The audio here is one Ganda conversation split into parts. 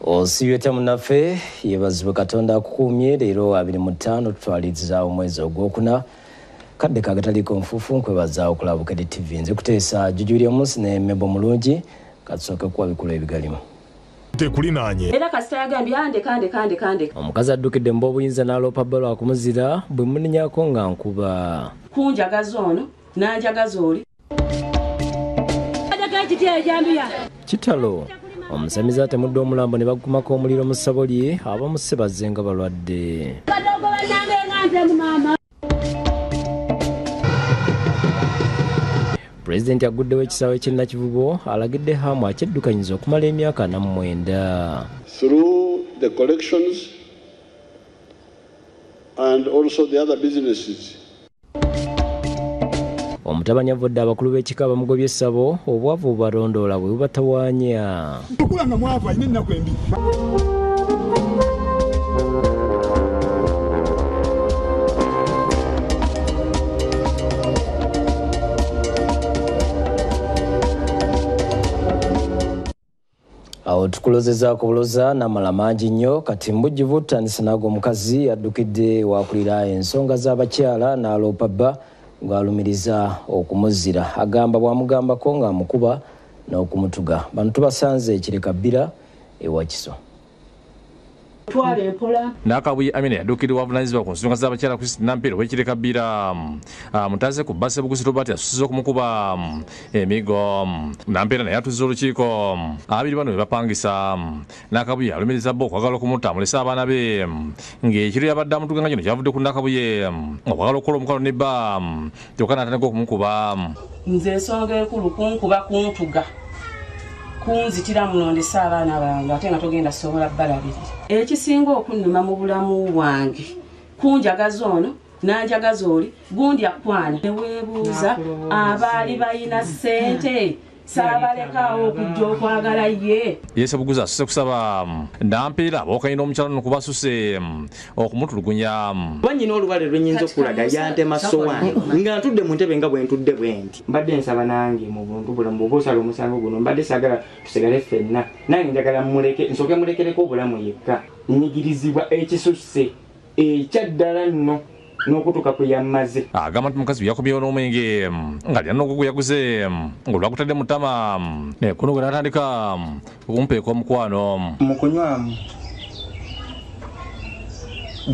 Osibye munafe yebazibwe Katonda akukumye leero 25 tutwaliza omwezi ogwokuna kadde kagataliko nfufu nkwebaza okulabuka TV nze kuteesa jujulya munsi ne Mebo mulungi katsoke kuwa bikulu ebigalimu tekulinanye era kasita yagambye kande omukazi addukidde mbobuyinza n'aloopa bbalo akumuzira bwe muninyako nga nkuba kunjagaza ono nanjagaza oli kitalo omusamiza atemudde omulambo ne bagumako omuliro mu ssabo lye abamusse bazze nga balwadde Pulezidenti aguddewo ekisaawe ky'Nakivubo alagidde Hamu akyeddukanyiza okumala emyaka 49. Through the collections and also the other businesses. Omutabani avodde abakulu b'ekika bamugobye essabo obwavu bubalondoola bwe bubatawaanya. tukulanga mwavu alina ennaku embi Awo tukulozezaako buloza n'amala mangi nnyo kati mbujjuvu tutandise naago omukazi addukidde wakulira ensonga z'abakyala n'aloopa bba ng'alumiriza okumuzira agamba bw'amugambako ng'amukuba n'okumutuga bano tubasanze ekireka bbira ewakiso Nakabuye Amina yadukiri wavunanyizibwa ku nsonga z'abakyala Christine Nampere w'ekireka bbira mutaze ku bbasi Bukusi Robert asusiza okumukuba emigo Nampere naye atuzza olukiiko abiri bano be bapangisa Nakabuye alumiriza bbo okwagala okumutambulisa abaana be ng'ekiro yabadde amutuganga kino kyavudde ku Nakabuye okwagala okukola omukalo ne bba kyokka n'atandika okumukuba nze ensonga enkulu kunkuba kuntuga kunzitira munondesa abaana bange ate nga togenda sobola balabirira ekisinga okunnuma mu bulamu bwange kunjagaza ono nanjagaza oli gundi akwana neweebuuza abaali balina ssente saabalekaawo okujja okwagala ye Yese Buguza asuse kusaba Nampere abokayina omukyalo nokubasuse okumutulugunya banyina olubale lwenyinza okulaga yantema sowaani nga ntudde mu ntebe nga bwe ntudde bwenti mbadde nsaba nange mu buntu bulamu bwoba osala omusango guno mbadde saagala tusigale ffenna nange njagala muleke nsooke mulekereko obulamu yekka nyigirizibwa ekisusse ekyaddala nno n'okutuuka kwe yammaze agamba nti mukazi yakubyewo n'omwenge ng'alina n'ogugu yaguze ng'olwagutadde mu ttama kuno gwe n'atandika okumpeeka omukwano mu kunywamu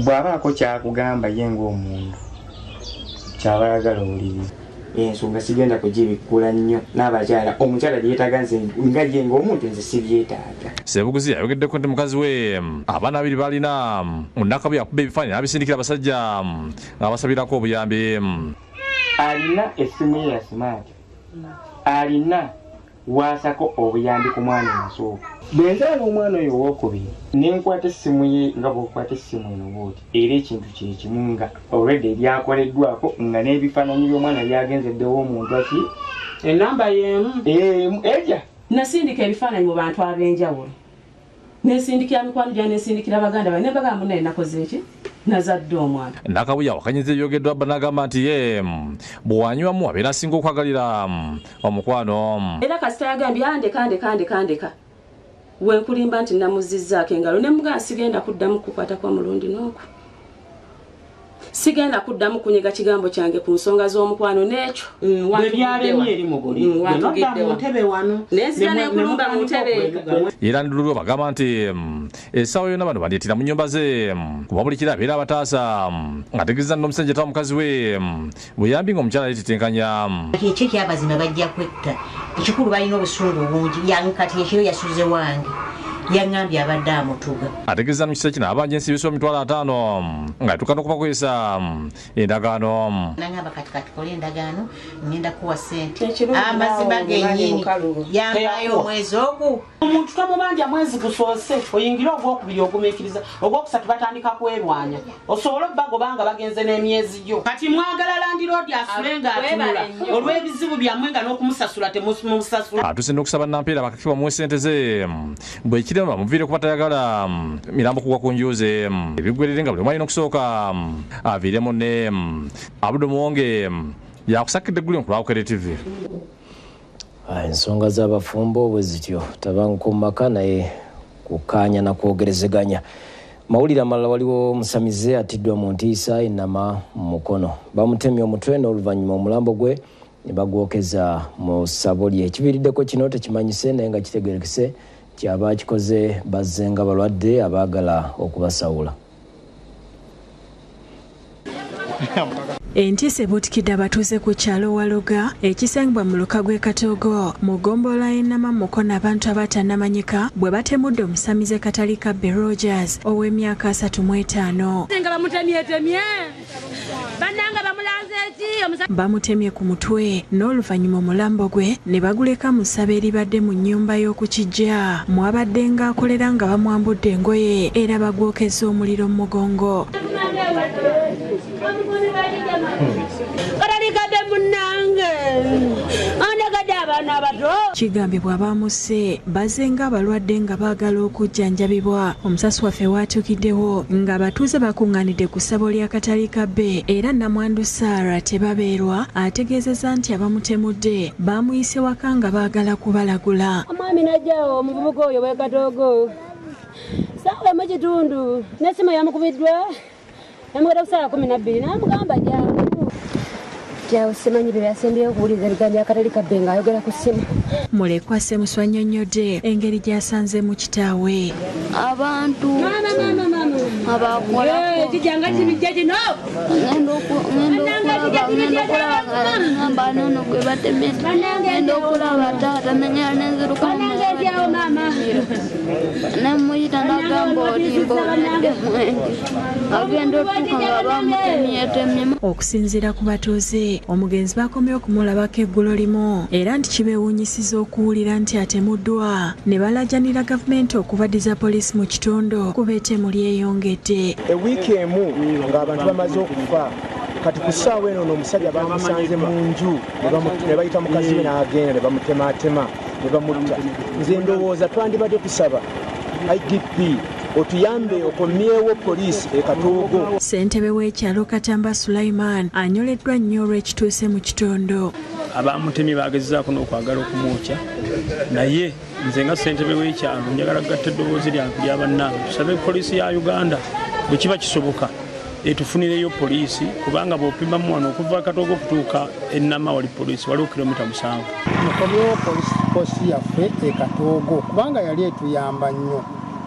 bw'abaako kyakugamba ye ng'omuntu kyaba ayagala owuliriza ensonga sigenda kugibikkula nnyo n'abakyala omukyala yeetaaga nze nga ye ng'omuntu nze sibyetaaga Sebuguzi ayogeddeko nti mukazi we abaana abiri balina Nakabuye akuba ebifaananyi n'abisindikira abasajja ng'abasabirako obuyambi alina essimu ye ya smart alina waasako obuyambi ku mwana omusooka bwe nzaala omwana oyo owookubiri nenkwata essimu ye nga bw'okwata essimu eno bwoti era ekintu kye kimu nga olwedde ebyakoleddwako nga n'ebifaananyi by'omwana byagenzeddewo omuntu aki enamba y'emu eja nasindika ebifaananyi mu bantu ab'enjawulo nesindikira mikwano gya nesindikira baganda bae nebagamba naye nakoze eki nazadde omwana Nakabuye awakanyiza ebyogeddwa abba n'agamba nti ye bw'anywamu abeera asinga okwagalira omukwano era kasita yagambye kandeka wenkulimba nti namuzizzaako engalo nemugaa sigenda kuddamu kukwata kwa mulundi n'oku sigenda kuddamu kunyiga kigambo kyange ku nsonga z'omukwano n'ekyo era ndululwo bagamba nti essaawa yonna bano bandeetera mu nnyumba ze kuba buli kira abeera abataasa ng'ategeeza n'omusajja tawa mukazi we buyambi ng'omukyala yetetenkanya ekyo kyabazima bajja kwetta ekikulu balina obusungu bungi kati ekiro yasuze wange yangambye abadde amutuga ategeeza mu kiseera kino abanja ensibiso 500 nga etuuka n'okubakozesa endagaano nangamba kati tukole endagaano ngenda kuwa ssente amazima gennyini yangayo omwezi ogu omuntu tomubanja mwezi gusoose oyingire ogwokubiri ogumiikiriza ogwokusatu batandika kwerwanya osobola obbagobanga bagenze n'emyezi gyo kati mwagala landiroodi asule ng'atunula olw'ebizibu byammwe nga n'okumusasula temumusasula atuse n'okusaba Nampere abakakibwa muwe ssente ze bwekirema bamuviire kuba tayagala mirambo kugwa ku njuze ebiggwerere nga buli mwalina okusooka aviiremu ne Abudu Muwonge yakusakidde eggulu nkulawukere TV ensonga z'abafumbo bwe zityo tabanguko mu maka naye kukaanya na kwogerezeganya. Mawulire amalala waliwo musamize atiddwa mu ntiisa enama mukono. Bamutemye omutwe n'oluvannyuma omulambo gwe ne bagwokeza mu ssabo lye. Ekiviiriddeko kino tekimanyise naye nga kitegeerekese kyaba kikoze bazze nga balwadde abaagala okubasawula. Entiisa ebuutikidde abatuuze ku kyalo Waloga ekisangibwa mu luka gw'e Katogo mu ggombolola y'enama mukono abantu abatannamanyika bwe batemudde omusamize Katali Kabbe Rogers ow'emyaka 35. Bamutemye ku mutwe n'oluvannyuma omulambo gwe ne baguleka mu ssabo eribadde mu nnyumba y'okukijja mwabadde ng'akolera nga bamwambudde engoye era bagwokeza omuliro mu mugongo. Kigambibwa abaamuse bazze nga abalwadde nga baagala okujjanjabibwa. Omusasi waffe waatukiddewo nga abatuuze bakuŋŋaanidde ku ssabo lya Katali Kabbe era Namwandu Saara tebabeerwa ategeezezza nti abamutemudde baamuyise waka nga baagala kubalagula. Omwami najjawo omuvubuka oyo w'e Katogo saawa mu kitundu n'essimu yamukubiddwa yamugenda ku ssaawa 12 n'amugamba jawo simanyi bye yasembyeyo okuwuliriza ebigambo bya Katali Kabbe ng'ayogera ku ssimu. Mulekwa Ssemusu annyonnyodde engeri gy'asanze mu kitaawe. Abantu abakola kijanga kibijja kino ngenda okulaba nono gwe batemete ngenda okulaba taata nanyala nenziruka nemuyita nagamba olimba obudde mwenge agenda otuuka nga bamutemyetemyemu. Okusinziira ku batuuze omugenzi bakomye okumulabako eggulo limu era nti kibeewuunyisiza okuwulira nti atemuddwa ne balajjanira gavumenti okubadiza poliisi mu kitundu kuba ettemu lyeyongedde. Ewiiki emu ng'abantu bamaze okufa kati ku ssaawa eno n'omusajja bamusanze mu nju ne bayita mukazi we n'agenda ne bamutematema ne bamutta. Nze ndowooza twandibadde tusaba IGP otuyambe okomyewo poliisi e Katogo. Ssentebe w'ekyalo Katamba Sulaiman anyoleddwa nnyo olw'ekituuse mu kitundu. Abamutemye bagezaako n'okwagala okumwokya naye nze nga ssentebe w'ekyalo njagala kugatta eddoboozi lyange ly'abannange tusabe poliisi ya Uganda bwe kiba kisoboka etufunireyo poliisi kubanga bw'opimamu wano okuva Katogo okutuuka Enama wali poliisi waliwo kilomita 7. Mukomyewo poliisi yaffe e Katogo kubanga yali etuyamba nnyo.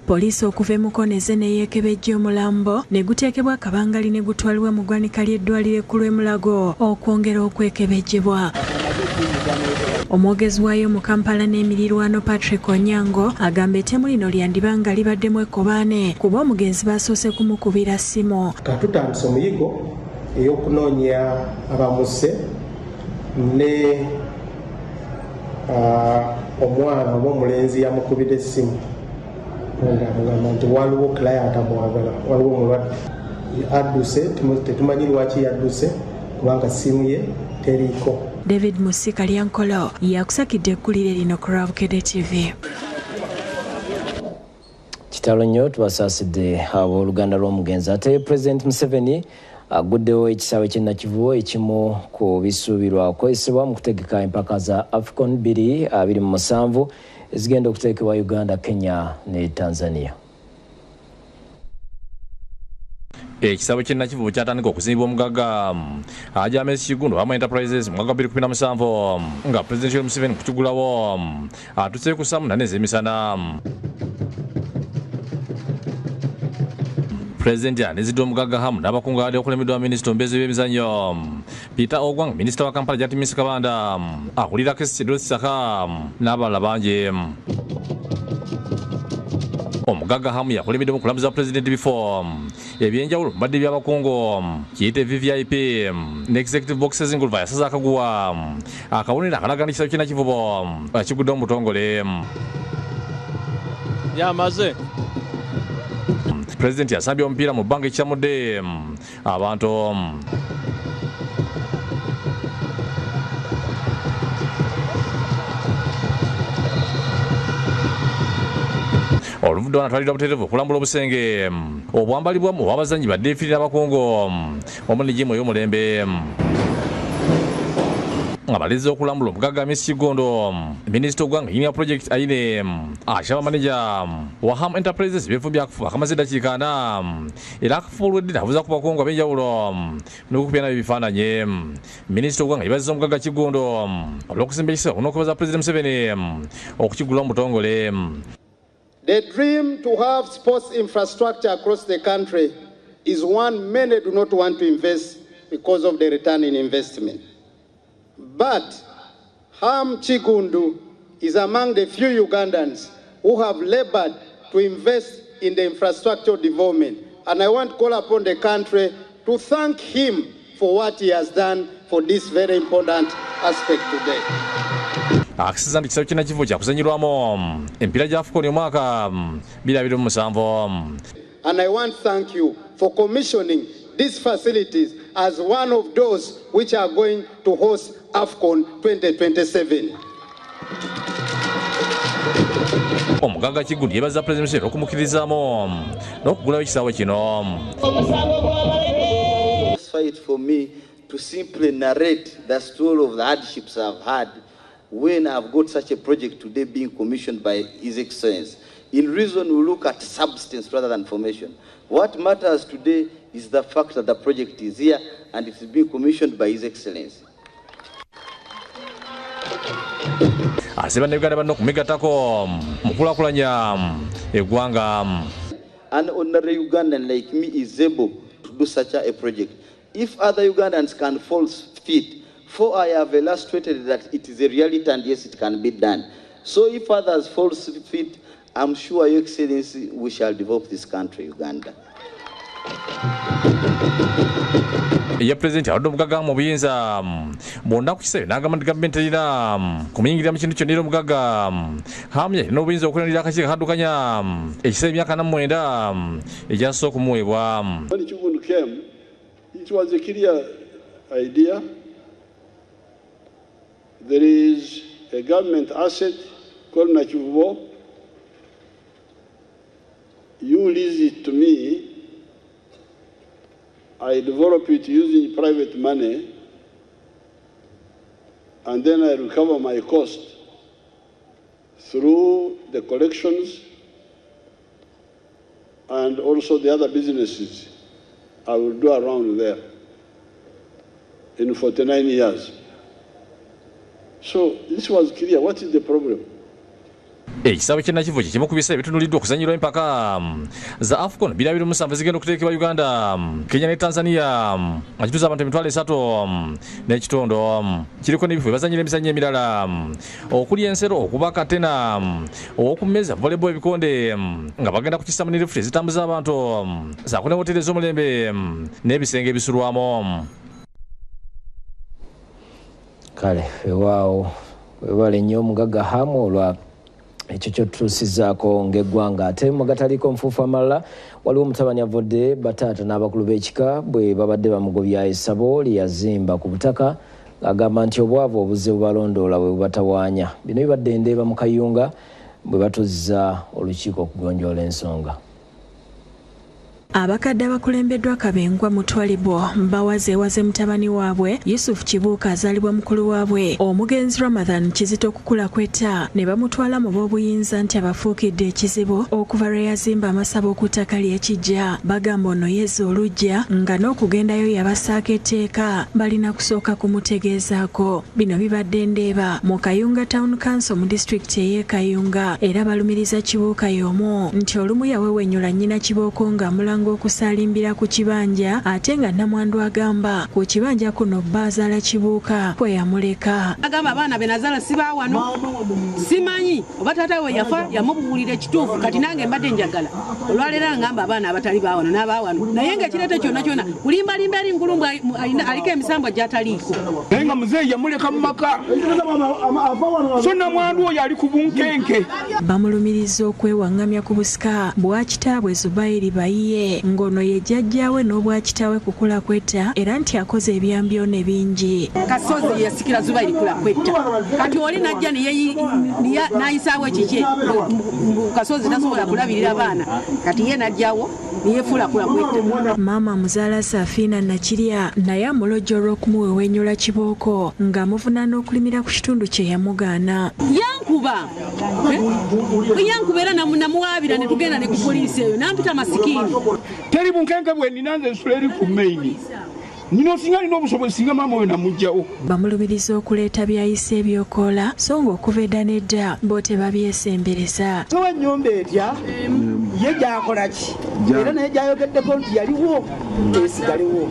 Poliisi okuva e Mukoneze ne yeekebejja omulambo ne guteekebwa akabangali ne gutwalibwa mu ggwanika ly'eddwaliro ekkulu e Mulago okwongera okwekebejjebwa. Omwogezi waayo mu Kampala n'emirirwano Patrick Onyango agamba ettemu lino lyandiba nga libaddemu ekkobaane kuba omugenzi basoose kumukubira ssimu. Katutandise omuyigo ey'okunoonya abamuse ne omwana oba omulenzi yamukubira essimu ng'amugamba nti waliwo client amwagala waliwo omulwadde adduse tetumanyi lwaki yadduse kubanga ssimu ye teriiko. David Musika Lyankolo yakusakidde eggulire lino ku Rabukedde TV. Kitalo nnyo tubasaasidde abooluganda lw'omugenzi. Ate President Museveni aguddewo ekisaawe ky'e Nakivubo ekimu ku bisuubirwa okukozesebwa mu kutegeka empaka za AFCON 2027 ezigenda okuteekebwa Uganda, Kenya ne Tanzania. Ekisaawe ky'e Nakivubo kyatandika okuzimbibwa omugagga James Kigundo Hama Enterprises mu mwaka 2017 nga President Yoweri Museveni kukigulawo atuse ku saa 8 ez'emisana. President yanezidde omugagga Hamu n'abakungu abadde okulemeddwa minisita omubeezi w'emizannyo Peter Ogwang, minisita wa Kampala James Kabanda, akulira Kesi Kidoti Saka n'abalala bangi. Omugagga Hamu yakulemedde mu kulamuza President before ebyenjawulo mu badde by'abakungu kiyite VVIP ne executive boxes nguluva yasaza akaguwa akabonera akalagana ekisaawe ky'e Nakivubo kigudde omutongole yamaze. President yasambye omupiira mu bbanga ekikyamudde abantu. Oluvudde wanatwalirwa butereevu okulambula obusenge obwambalibwamu obw'abazannyi baddeefiri n'abakungu omuli jimu ey'omulembe. ngabaliza okulambula omugagga Miss Kigondo Minister ogwanga yinia project aine ashaba manager wa Ham Enterprises befumbya akufa kamazida kikana era akufulwedde navuza ku bakongo abenjawulo n'okupyana ebifaananye Minister ogwanga yibaziza omugagga Kigondo olw'okusimbisa n'okubaza President Museveni okukigula mu butongole. The dream to have sports infrastructure across the country is one many do not want to invest because of the return in investment. But Ham Chigundu is among the few Ugandans who have labored to invest in the infrastructure development. And I want to call upon the country to thank him for what he has done for this very important aspect today. Akisiza ndi kisabo kinakivu kya kuzanyirwamo empira gya AFCON omwaka 2027. And I want to thank you for commissioning these facilities as one of those which are going to host AFCON 2027. Omugagga Kigondo yebaza President Museveni okumukkirizamu n'okugulawo ekisaawe kino. It's fight for me to simply narrate the story of the hardships I've had when I've got such a project today being commissioned by His Excellency. In reason, we look at substance rather than formation. What matters today is the fact that the project is here and it's being commissioned by His Excellency. Asibana Uganda bano kumigatako mukulakulanya eggwanga. An ordinary Ugandan like me is able to do such a project. If other Ugandans can fall fit, for I have illustrated that it is a reality and yes, it can be done. So if others fall fit, I'm sure, Your Excellency, we shall develop this country, Uganda. Ya President Aldo Mugagga mu buyinza bonna ku kisebe n'agamba nti gavumenti erina kumuyingirira mu kintu kyonna omugagga hamye n'obuyinza okulanirira akakiiko kaddukanya ekisebe emyaka 49 egyasooka okumuweebwa. When Kigundu came, it was a clear idea. There is a government asset called Nakivubo. You lease it to me, I develop it using private money, and then I recover my cost through the collections and also the other businesses I will do around there in 49 years. So this was clear. What is the problem? Ekisaawe ky'ennakivu kimu ku bisaawe ebitunuuliddwa okuzanyirwa empaka za AFCON 2027 zigenda okuterekebwa Uganda, Kenya ne Tanzania nga kituuza abantu 3,000 n'ekitondo. Kiriko n'ebifo bazanyira emizannyo emirala okuli ensero, okuba katena, okumeza volleyball ebikonde nga bagenda kukissa mu lifuti ezitambuza abantu zaako ne hoteri ez'omulembe n'ebisenge ebisulwamu. Kale waawo webale nnyo omugagga Hamu olwa ekyo kyotutuusizaako ng'eggwanga. Ate mu gataliiko nfuufu amalala waliwo omutabani avodde bataata n'abakulu b'ekika bwe babadde bamugobya essabo lyeyazimba ku butaka agamba nti obwavu obuze bubalondoola bwe bubatawaanya. Bino bibadde Ndeeba mu Kayunga bwe batuzza olukiiko okugonjoola ensonga. Abakadde abakulembeddwa Kabengwa Mutwalibwa bawazeewaze mutabani waabwe Yusuf Kibuuka azaalibwa mukulu waabwe omugenzi Ramadhan Kizito okukula kwetta ne bamutwala mu b'obuyinza nti abafuukidde ekizibu okuva lwe yazimba amasabo ku ttaka ly'Ekijja. Bagamba ono yezza oluggya nga n'okugendayo yabasaako etteeka balina kusooka kumutegeezaako. Bino bibadde Ndeeba mu Kayunga Town Council mu disitulikiti ey'e Kayunga era balumiriza Kibuuka y'omu nti olumu yawewenyula nnyina Kibooko nga mulango okusalimbira ku kibanja ate nga Namwandu agamba ku kibanja kuno baazaala Kibuuka kwe yamuleka. Agamba abaana be nazaala sibaawano simanyi oba taata we yafa yamubuulira ekituufu kati nange mbadde njagala olwaleero ngamba abaana abatali baawano n'abaawano naye nga kireete kyonna kyonna kulimbalimba ali nkulumbu aliko emisambwa gy'ataliiko naye nga muzeeyi yamuleka mu maka so Namwandu oyo ali ku bunkenke. Bamulumiriza okwewaŋŋamya ku busika bwa kitaabwe Zubairi Bayiye Ssente ng'ono ye jjajjaawe n'obwakitaawe kukula kwetta era nti akoze ebyambyone bingi. Kasozi yasikira zuba likula kwetta kati oli najja n'ayisaawo ekiki Kasozi tasobola kulabirira abaana kati ye najjawo niyefuula kula kwetta. Maama muzaala Safina Nakirya naye amulojja olw'okumuwewenyula kibooko ng'amuvunaana okulimira ku kitundu kye yamugaana. Yankuba era namuwaabira ne tugenda ne ku poliisi eyo nampita masikini. Teri bunkenke bwe ninanze ensula eri ku maini. Nino singa alina obusobozi singa maama we namugjawo. Bamulumiriza okuleeta byayise ebyokoola so ng'okuva edda n'edda bo tebabyesembereza. Sowa ennyumba etya ye gy'akola ki era naye gy'ayogeddeko nti yaliwo esigaliwo.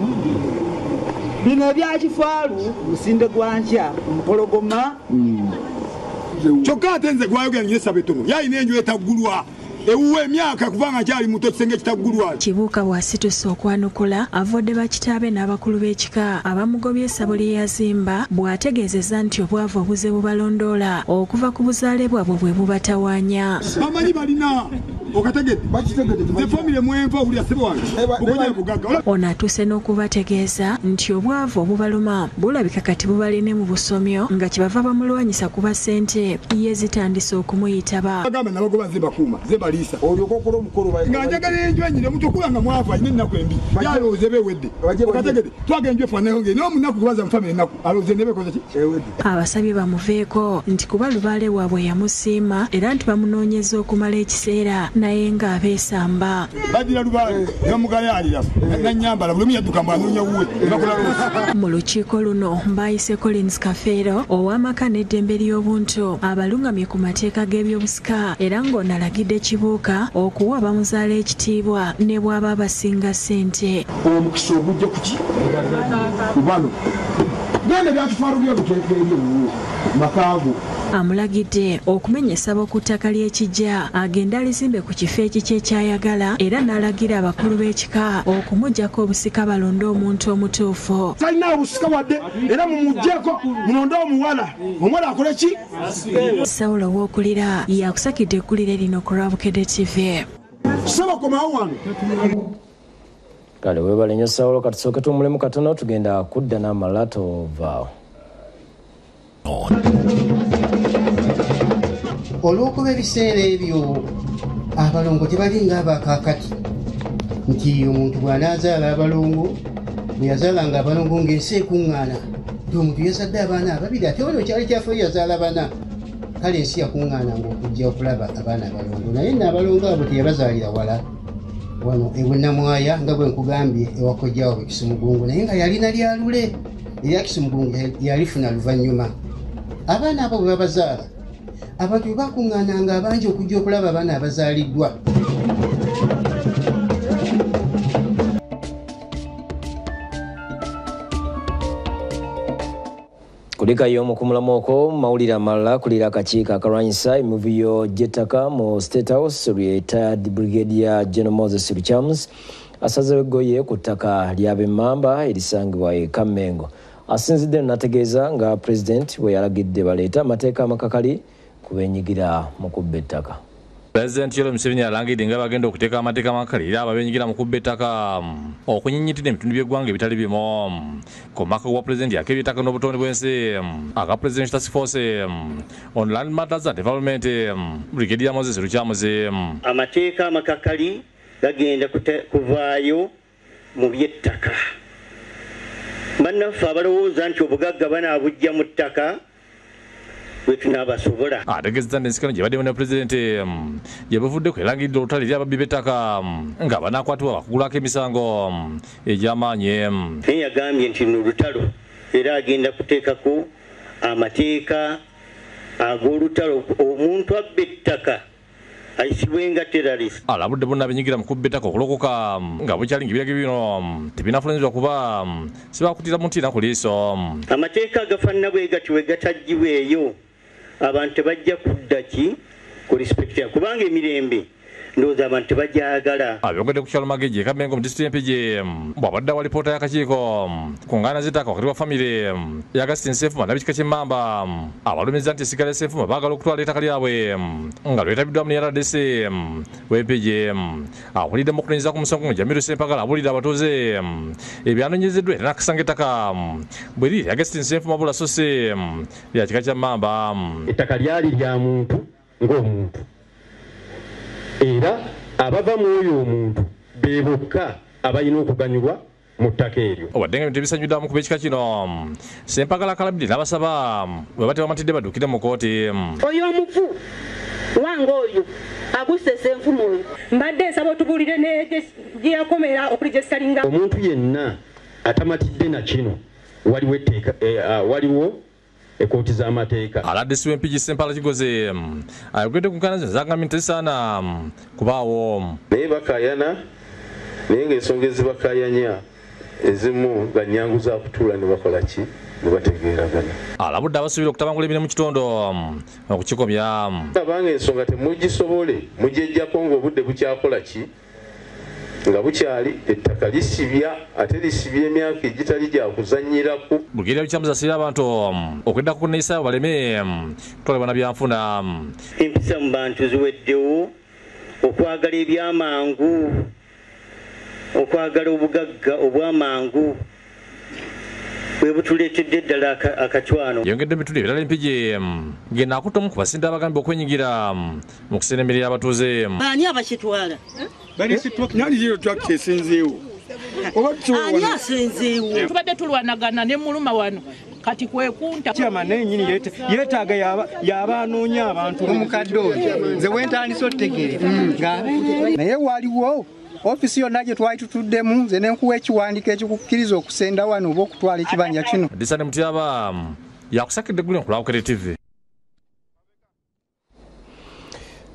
Bino ebyakifaalu Musinde gwa Nkya Mpologoma kyokka ate nze gwayogera nnyo Sabetono yalina enju etaggulwa ewuwa emyaka kubanga kyali muto kisenge kitaggulwa. Kibuuka bw'asitusa okwanukula avodde bakitaabe n'abakulu b'ekika abamugobye essabo lye yazimba bw'ategeezezza nti obwavu obuze bubalondoola okuva ku buzaale bwabwe bwe bubatawaanya. Amanyi balina okategedde nze famire mwenva owulira ssebo wange bugonya bugagga. Ono atuuse n'okubategeeza nti obwavu obubaluma bulabika kati bubaline mu busomyo nga kyebava bamulwanyisa kuba ssente ye zitandise okumuyitaba. Bagamba nabagoba nze bakuuma ze baliisa olyoka okola omukolo nga njagala enju enyine mutokula nga mwavu alina ennaku embi yalowooza eba ewedde okategedde twaga enju efaanayo naye omunaku kubaza mufamire ennaku alowooza neba ekoze ki ewedde. Abasabye bamuveeko nti kuba lubaale waabwe yamusiima era nti bamunoonyeza okumala ekiseera naye ng'abeesamba. Badira lubaale nebamugayaalira nanyambala buli omu yadduka mbanoonya wuwe ebakola loosi. Mu lukiiko luno mbayise Collins Kafeero ow'amaka n'eddembe ly'obuntu abalungamye ku mateeka g'ebyobusika era ng'ono alagidde Kibuuka okuwa abamuzaala ekitiibwa ne bw'aba abasinga ssente. Omukisa ogujja kuki bano genda byakifaalu byebuteeka eri ewuwo makaago. Amulagidde okumenya essabo ku ttaka ly'ekijja agenda alizimbe ku kifo ekikye kyayagala era n'alagira abakulu b'ekika okumuggyako obusika balonde omuntu omutuufu. Talina obusika wadde era mumuggyeko mulonde omuwala akole ki? Sawulo w'okulira yakusakidde eggulire lino ku Lwabukedde TV. Saba komawo wano. Kale weebale nnyo Sawulo katusooke tumulemu katono tugenda kudda n'amalala tovaawo. Olw'okuba ebiseera ebyo abalongo tebalinga abakaakati nti omuntu bw'anaazaala abalongo bwe yazaalanga abalongo ng'ensi ekuŋŋaana nti omuntu yazadde abaana ababiri ate ono kyali kyafe yazaala bana kale ensi yakuŋŋaananga okujja okulaba abaana abalongo naye nno abalongo abo teyabazaalira wala wano ewennamwaya nga bwe nkugambye ewakojjaawo bwe Kisumugungu naye nga yalina lyalule erya Kisumugungu yalifuna luvannyuma. Abaana abo bwe babazaala abantu bwe bakuŋŋaananga abangi okujja okulaba abaana abazaaliddwa. Kulikayo omukumulamu okwo mawulire amalala kulira akakiiko akalwanyisa emivuyo gy'ettaka mu State House. Retired Brigadier General Moses Luchams asazeewo eggoye ku ttaka ly'ab'Emmamba erisangibwa e Kamengo. Asinzidde n'ategeeza nga Pulezidenti bwe yalagidde baleeta amateeka amakakali ku beenyigira mu kubba ettaka. Pulezidenti Yoweri Museveni alangidde nga bagenda okuteeka amateeka amakakali era ababeenyigira mu kubba ettaka okunyinnyitira ebitundu by'eggwanga ebitali bimu. Ku maka gwa Pulezidenti ak'eby'ettaka n'obutonde bw'ensi aka President Task Force on Land Matters and Development Brigadier Moses Luchams. Amateeka amakakali gagenda kuvaayo mu by'ettaka. Bannaffe abalowooza nti obugagga banaabujja mu ttaka bwe tunaabasobola. Ategeezezza n'ensikano gye baddemu ne Pulezidenti gye bavudde kwerangirira olutale eri ababbi b'ettaka nga banaakwatibwa bakugulako emisango egy'amaanyi. Naye yagambye nti n'olutalo era agenda kuteekako amateeka ag'olutalo omuntu abba ettaka ayisibwenga terrorist. Alabudde bonna abenyigira mu kubba ettaka okulokoka nga bukyali ng'ebiragiro bino tebinafulumizibwa kuba sibakutira mu ntiina ku liiso. Amateeka agafaanana bwe gatyo bwe gataggibweyo abantu tebajja kudda ki ku respectia kubanga emirembe ndowooza abantu tebajagala. Abyogedde ku kyalo Magejje Kamengo mu disitulikiti y'Empigi bw'abadde wa lipoota y'akakiiko ku ngaana z'ettaka wakati wa famire ya Augustine Sseefuma n'ab'ekika ky'Emmamba abalumiza nti Sigala Sseefuma baagala okutwala ettaka lyabwe nga lwetabiddwamu ne RDC w'Empigi. Awuliddemu okunenyeza ku musonga nga Jamiru Ssempagala abuulira abatuuze ebyanoonyezeddwa era n'akasanga ettaka bwe liri Augustine Sseefuma bula so si lya kika kya Mmamba. Ettaka lyali lya muntu ng'omuntu era abava mu oyo omuntu be bokka abalina okuganyulwa mu ttaka eryo. Obadde nga ebintu ebisanyuddwamu ku b'ekika kino Ssempagala kalabidde n'abasaba bwe bateba matidde baddukire mu kooti. Oyo omufu wange oyo Augustine Sseefuma oyo mbadde nsaba otubuulire ne gye yakomera okuli gye sitalinga. Omuntu yenna atamatidde na kino waliwo etteeka waliwo ekooti z'amateeka. Aladdesi w'Empigi Ssempala Kigoze ayogedde ku nkaana zino zagambye nti tezisaana kubaawo. Naye bakaayana naye ng'ensonga ezibakaayanya ezimu nga nnyangu za kutuula ne bakola ki ne bategeeragana. Alabudde abasuubira okutabangula emirimu mu kitundu okukikomya. Abanga ensonga temugisobole mugejjako ng'obudde bukyakola ki nga bukyali ettaka lisibya ate lisibya emyaka egitali gya kuzannyirako. Brigadier Bikyambuzi asabye abantu okweddako ku nneeyisa baleme kutwalibwa na byanfuna. Empisa mu bantu ziweddewo okwagala ebyamangu okwagala obugagga obwamangu bwe butuleetedde ddala akacwano. Yongedde ebitundu ebirala Empigi ngenda akutta omu ku basinda abagambye okwenyigira mu kuseeremerera abatuuze. Ani abakitwala? Nani zero truck esinzeewo? Ani asinzeewo? Tubadde tulwanagana ne muluma wano kati kwekunta. Kyama nennyini yeetaaga yaba anoonya abantu. Omukadde oyo nze wentandisa otegeera naye waliwo ofisi yonna gye twali tutuddemu nze ne nkuwa ekiwandiiko ekikukkiriza okusenda wano oba okutwala ekibanja kino. Disane Mutyaba yakusakidde guli nkulaawukire TV.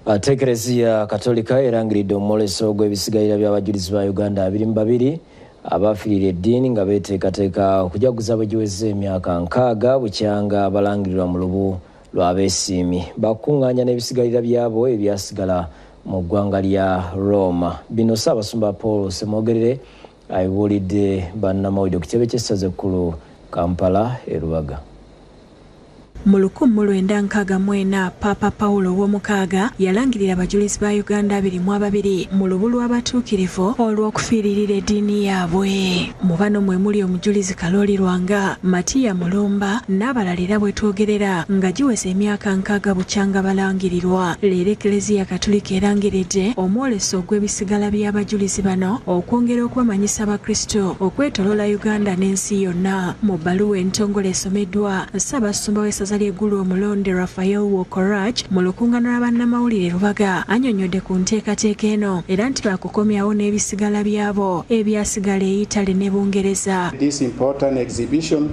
Ate Eklezia Katolika erangiridde omwoleso gw'ebisigalira by'abajulizi ba Uganda 22 abafiirira eddiini nga beeteekateeka okujaguza bwegiweze emyaka 6 bukyanga abalangirirwa mu lubu lw'abeesiimi bakuŋŋaanya n'ebisigalira byabo ebyasigala mu ggwanga lya Roma. Bino Ssaabasumba Paul Ssemwogerere abibuulidde bannamawulire ku kitebe ky'essaza ekkulu Kampala e Lubaga. Mu 1964 Papa Paulo w'omukaaga yalangirira abajulizi ba Uganda 22 mu lubu lw'abatuukirivu olw'okufiiririra eddiini yaabwe. Mu bano mwe muli omujulizi Kalooli Lwanga, Matiya Mulumba n'abalalira bwe twogerera nga giweze emyaka 6 bukyanga balangirirwa. Leero Eklezia Katolika erangiridde omwoleso gw'ebisigala by'abajulizi bano okwongera okubamanyisa Abakristo okwetoloola Uganda n'ensi yonna. Mu bbaluwa entongole esomeddwa Ssaabasumba w'essaza ly'eggulu omulonde Raphael Wokorach mu lukuŋŋaana lw'abannamawulire Lubaga annyonnyodde ku nteekateeka eno era nti baakukomyawo n'ebisigala byabo ebyasigala e Italy ne Bungereza. This important exhibition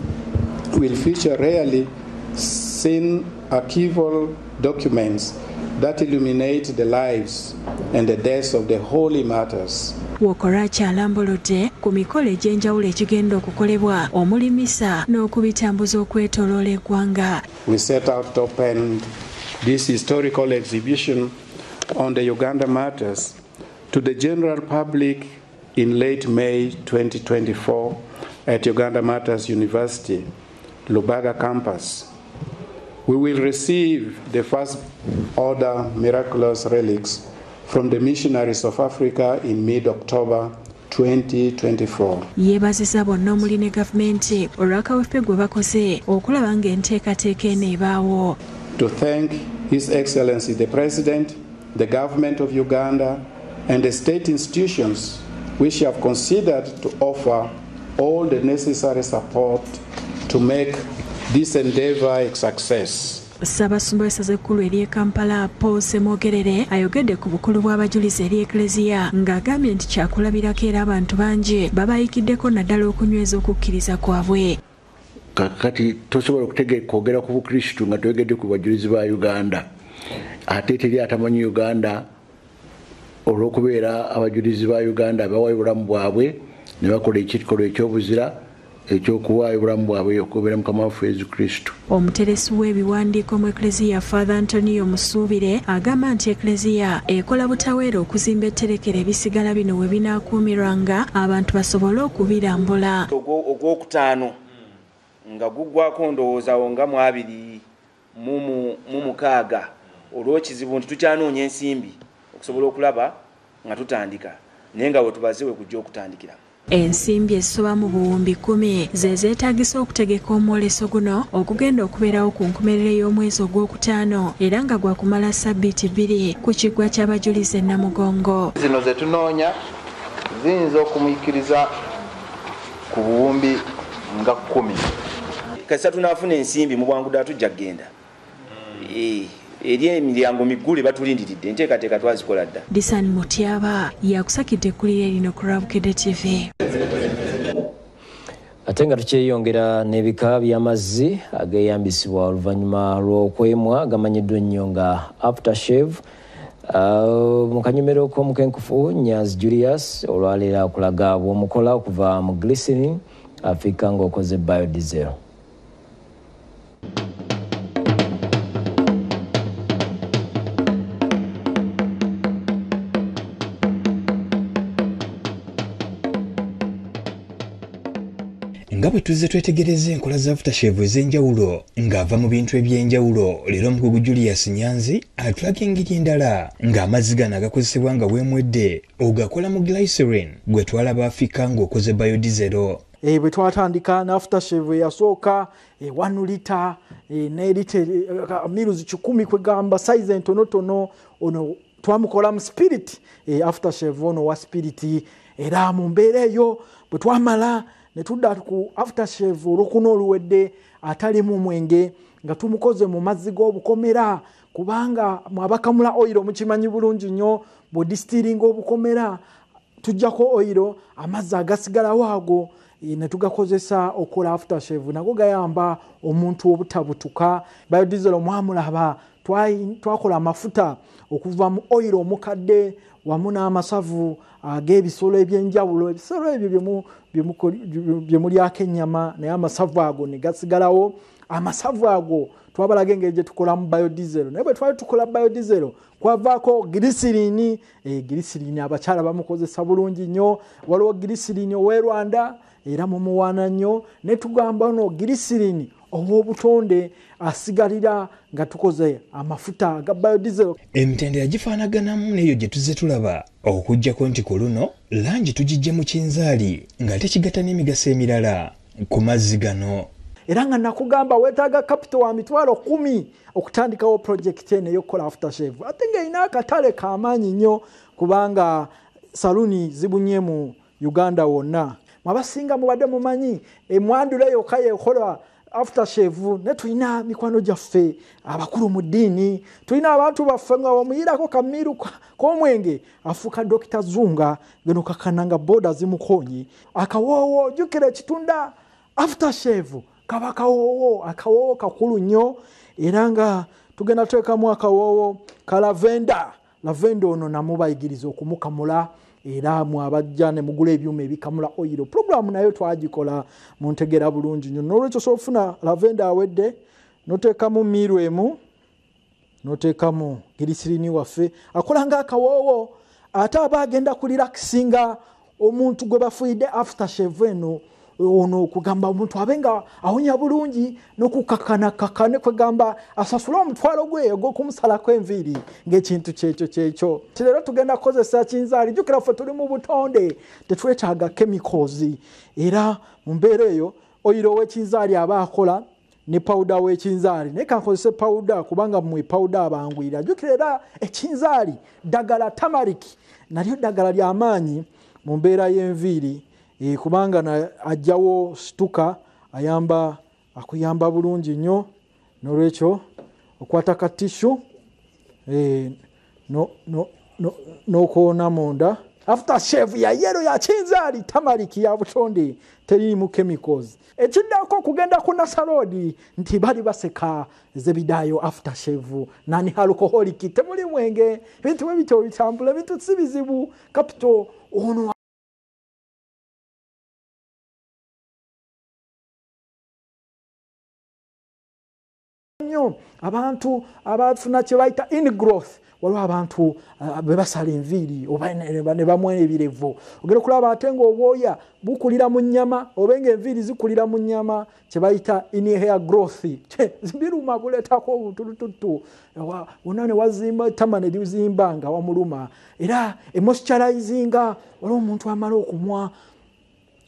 will feature rarely seen archival documents that illuminate the lives and the deaths of the holy martyrs. Wokorach alambuludde ku mikolo egy'enjawulo ekigenda okukolebwa omuli misa n'okubitambuza okwetoloola eggwanga. We set out to open this historical exhibition on the Uganda martyrs to the general public in late May 2024 at Uganda Martyrs University, Lubaga campus. We will receive the first order miraculous relics from the missionaries of Africa in mid-October 2024. Yeebazizza bonna omuli ne gavumenti olw'akaweffe gwe bakoze okulaba ng'enteekateeka eno ebaawo. To thank His Excellency the President, the government of Uganda and the state institutions which have considered to offer all the necessary support to make this endeavor a success. Ssaabasumba w'essaza ekkulu eri Kampala Paul Ssemwogerere ayogedde ku bukulu bw'abajulizi eri Eklezia ng'agambye nti kyakulabirako era abantu bangi babayikiddeko naddala okunyweza okukkiriza kwabwe. Kakati tosobola kwogera ku Bukristu nga toyogedde ku bajulizi ba Uganda ate teri atamanyi Uganda olw'okubeera abajulizi ba Uganda abawayo obulamu bwabwe ne bakola ekikolwa eky'obuzira ekyokuwaayo obulamu bwabwe okubeera mukama waffe yesu kristo. Omuteresi w'ebiwandiiko mu Eklezia Father Antonio Musuubire agamba nti Eklezia ekola butaweera okuzimba etterekero ebisigala bino we binaakuumirwanga abantu basobole okubirambula. Ogwokutaano nga guggwako ndowoozawo nga mu 2026 olw'ekizibu nti tukyanoonya ensimbi okusobola okulaba nga tutandika naye nga we tubazewe kujja okutandikira. Ensimbi ezisoba mu buwumbi 10 ze zeetaagisa okutegeka omwoleso guno okugenda okubeerawo ku nkomerero y'omwezi ogwokutaano era nga gwa kumala ssabbiiti 2 ku kiggwa ky'abajulizi e Namugongo. Zino ze tunoonya ziyinza okumuyikiriza ku buwumbi nga 10. Kasita tunaafuna ensimbi mu bwangu ddala tujja kgenda eri emiryango miggule batulindiridde enteekateeka twazikola dda. Disan Mutyaba yakusakidde eggulire lino ku Rabukedde TV. Ate nga tukyeyongera n'ebika by'amazzi ageeyambisibwa oluvannyuma lw'okwemwa gamanyiddwa ennyo nga aftershave. Mu kanyomero k'omukenkufu Nyanzi Julius olwaleero akulaga bw'omukola okuva mu glycerin afiika ng'okoze biodiesel. Nga bwe tuzze twetegereza enkola za aftershave ez'enjawulo ng'ava mu bintu eby'enjawulo, leero omukugu Julius Nyanzi atulaga engeri endala ng'amazzi gano agakozesebwa nga weemwedde ogakola mu glycerin gwe twalaba Africa ng'okoze biodiesel. Bwe twatandika na aftershave yasooka 1 lita ne lita miruzi 10 kwegamba size entonotono ono twamukola mu spirit aftershave ono wa spirit era mu mbeera eyo bwe twamala ne tudda ku aftershave olw'okuno oluwedde atalimu mwenge nga tumukoze mu mazzi g'obukomera kubanga mwabakamula oil mukimanyi bulungi nnyo bwe distilling obukomera tujjako oil amazzi agasigalawo ago ne tugakozesa okola aftershave nago gayamba omuntu obutabutuka. Biodiesel mwamulaba twakola amafuta okuva mu oil omukadde wamu n'amasavu ag'ebisolo ebyenjawulo. Ebisolo ebyo bye mulyako ennyama naye amasavu ago ne gasigalawo. Amasavu ago twabalaga engeri gye tukolamu biodiesel naye bwe twali tukola biodiesel kwavaako glycerin. Glycerin abakyala bamukozesa bulungi nnyo. Waliwo glycerin ow'e Rwanda era mumuwaana nnyo ne tugamba no glycerin ow'obutonde asigalira nga tukoze amafuta aga biodiesel. Emitendera gifaanaganamu n'eyo gye tuzze tulaba okuggyako nti ku luno langi tugijje mu kinzaali nga tekigatta n'emigaso emirala ku mazzi gano. Era nga nakugamba weetaaga capital wa mitwalo 10 okutandikawo project eno ey'okukola aftershave. Ate ng'erina akatale k'amaanyi nnyo kubanga saluni zibunye mu Uganda wonna. Mwabasinga mubadde mumanyi emwandule yokka yekola aftershave ne tulina mikwano gyaffe abakulu mu ddiini, tulina abantu baffe nga bamuyirako kamiru k'omwenge afuuka Dr. Zunga geno kakananga boda zimukonyi akawoowo jukira ekitunda aftershave kaba akawoowo kakulu nnyo era nga tugenda tuteekamu akawoowo ka lavenda ono namubayigiriza okumukamula era mwabajja ne mugula ebyuma ebikamula oil. Programu nayo twagikola mu ntegera bulungi nnyo. N'olwekyo soofuna lavenda awedde noteekamu miru emu noteekamu glycerin waffe akola nga akawoowo ate aba agenda kulirakisinga omuntu gwe bafuuyidde aftershave eno ono kugamba omuntu abenga awonya bulungi n'okukakane kwegamba asasula omutwalo gwe ogw'okumusalako enviiri ng'ekintu kyekyo. Leero tugenda kukozesa kinzaali. Jjukira ffe tuli mu butonde tetwetaaga chemicals era mu mbeera eyo oil ow'ekinzaali aba akola ne powder w'ekinzaali naye kankozese powder kubanga mmwe powder abangwira. Jjukira era ekinzaali ddagala turmeric nalyo ddagala ly'amaanyi mu mbeera y'enviiri kubanga ajjawo situka akuyamba bulungi nnyo. N'olwekyo okwata ka tishu n'okoona munda. Aftershave ya yero ya kinzaali turmeric ya butonde teriimu chemicals. Ekiddako kugenda ku Nasalodi nti bali baseka zebidaayo aftershave nani alcoholic temuli mwenge bintu ebityo bitambula bintu si bizibu capital ono abantu abafuna kye bayita ingrowth waliwo abantu bebasala enviiri oba ne bamwa ebirevu ogera okulaba ate ng'obwoya bukulira mu nnyama oba ng'enviiri zikulira mu nnyama kye bayita in hair growth biruma buleetako obutulututtu wonna ne wazimba ettama ne lizimba nga wamuluma era emoisturinga waliwo omuntu amala okumwa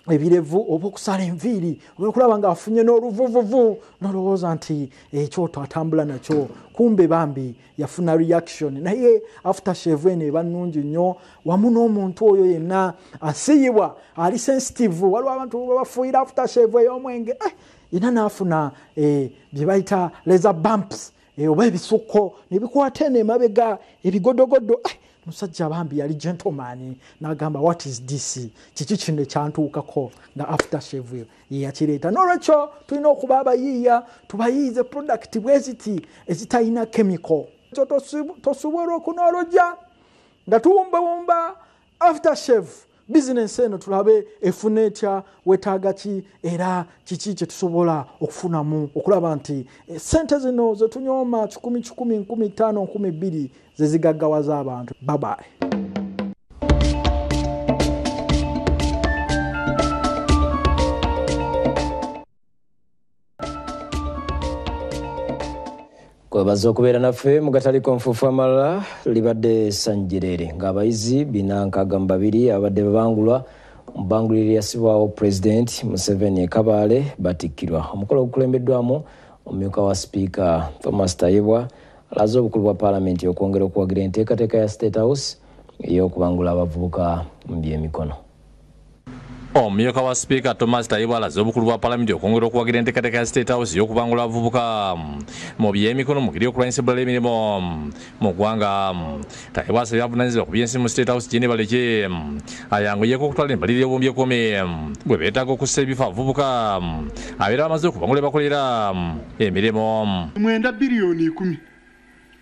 ebirevu oba okusala enviiri okulaba nga afunye n'oluvuvuvu n'olowooza nti ekyoto atambula nakyo kumbe bambi yafuna reaction naye aftershave eno eba nnungi nnyo wamu n'omuntu oyo yenna asiyibwa ali sensitive waliwo abantu bafuuyira aftershave ey'omwenge yenna n'afuna bye bayita laser bumps oba ebisukko ne bikwata eno emabega ebigodogodo musajja bambi yali gentleman n'agamba what is this kiki kino ekyantuukako nga aftershave yeyakireeta n'olwekyo tulina okuba abayiiya tubayiize product bweziti ezitalina chemical ekyo tosobola okunoloja nga tuwumbawumba aftershave bizinesi eno tulabe efuna etya wetaaga ki era kiki kye tusobola okufunamu okulaba nti sente zino zetunyooma 10 15 5 2 zezigaggawaza abantu. Bye bye. Kwebaza okubeera naffe mu katali konfuufu amalala libadde sanjerere ng'abayizi 402 abadde babangulwa mu bbanguliro lyasibwawo Pulezidenti Museveni e Kabale batikkirwa. Omukolo ogukulembeddwamu omumyuka wa Sipiika Thomas Tayibwa alaze obukulu bwa Paalamenti okwongera okuwagira enteekateeka ya State House ey'okubangula abavubuka mu by'emikono. Omumyuka wa Sipiika Thomas Tayibwa alaze obukulu bwa Paalamenti okwongera okuwagira enteekateeka ya State House ey'okubangula abavubuka mu by'emikono mu ngeri y'okulwanyisa ebbula ly'emirimu mu ggwanga. Tayibwa asabye abavunaanyizibwa ku by'ensi mu State House gyene baleke ayanguyeeko okutwala embalirira y'obumbye ekome bwe beetaaga okussa ebifo abavubuka abeera bamaze okubangula bakolera emirimu. 9 biliyoni 10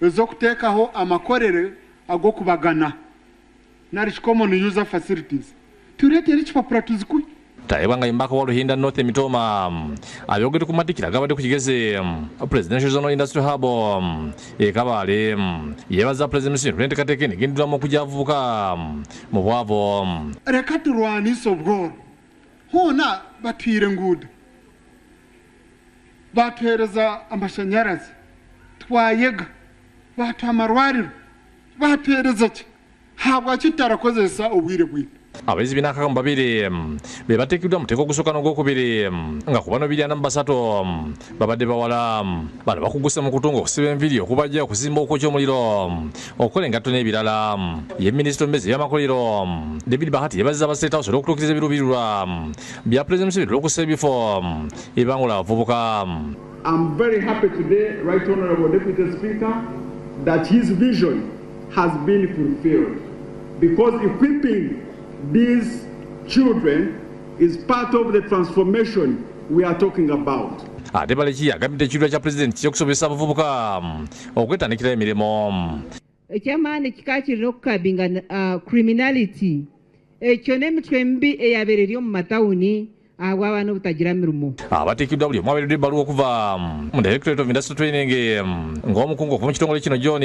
ez'okuteekaho amakorere ag'okubagana Narish Common User Facilities tureetere ekipapula tuzikuye. Tayibwa nga imbaka wa Luhinda North Emitoma abyogedde ku matikira agabadde ku kigeze Presidential Zonal Industry Hub e Kabale yebaza President Museveni enteekateeka eno egenderwamu okujja abavubuka mu bwavu. Leka tulwanise obworo hoona batwire enguudo batuheereza amashanyarazi twayega batu amarwariro batuheereza ki habwaki tutarakozesa obwire bwite. Abayizi 402 be bateekeddwa mu muteeko ogusooka n'ogwokubiri nga ku bano 203 babadde bawala bano bakugusa mu kutunga okusiba enviiri okubajja okuzimba okwokya omuliro okukola engatto n'ebirala. Ye minisita omubezi ey'amakolero David Bahati yebazizza aba State House olw'okutuukiriza ebiruubirirwa bya Pulezidenti Museveni olw'okussa ebifo ebibangula abavubuka. I'm very happy today, Right Honourable Deputy Speaker, that his vision has been fulfilled because equipping these children is part of the transformation we are talking about. Ate baleki agambidde ekiruula kya Pulezidenti ky'okusobozesa abavubuka okwetandikira emirimu. Ekyamaanyi kika kirina okukabinga criminality ekyo n'emitwe embi eyabeera eri omu matawuni abo abaana obutagira mirimu. Abatiikiddwa buli omu abeeredde ebbaluwa okuva mu Directorate of Industrial Training ng'omukungu okuva mu kitongole kino John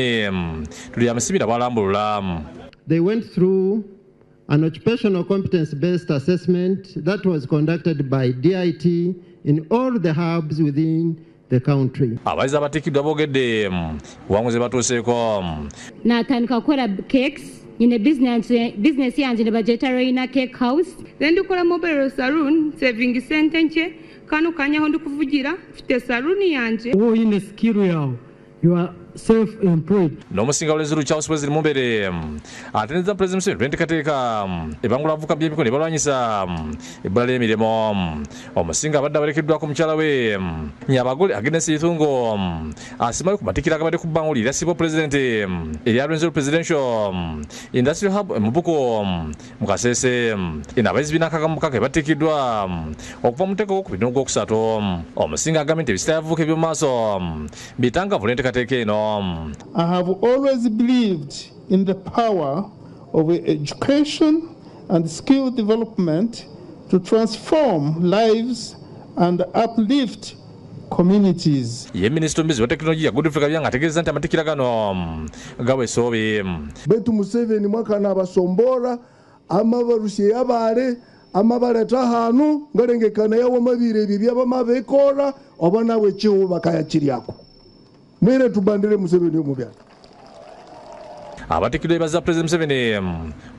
tuli amusibira bwalambulula. They went through an occupational competence-based assessment that was conducted by DIT in all the hubs within the country. Abayizi abatiikiddwa boogedde buwanguzi batuuseeko. Natandika kukola cakes in a business yange ne bageta Reina Cake House. Then dukola mobile saloon saving center nche kano kanyaho ndikuvugira mfite saloon yanje. Woyine skill yawe you are self-employed. N'omusinga w'olezuru Charles Wesley Mumbere ateneza President Museveni enteekateeka ebangula abavubuka by'emikono ebalwanyisa ebbula ly'emirimu. Omusinga abadde abalekeddwako mukyala we Nyabagole Agnes Ithungo asimayo ku matikira agabadde ku bbanguli lyasibwa Pulezidenti eryalwenzeru Presidential Industrial Hub Mubuko mu Kasese. Eno abayizi 406 batikiddwa okuva mu muteeko gw'okubiri n'ogwokusatu. Omusinga agambye nti ebisita abavubuka eby'omu maaso bitangavu n'enteekateeka eno. I have always believed in the power of education and skill development to transform lives and uplift communities. Ye Minister Mbizi wa Teknolojia Godfrey Kabyango ategeeza nti amatikira gano gawe sobe. Betu Museveni mwaka n'abasombora amabarushe yabale amabaleta hanu ngalengekana yawo mabire ebyo byabamabekora oba nawe kiwo bakayakiryako. Mwere tubandire Museveni omubyala. Abatikirwa baza President Museveni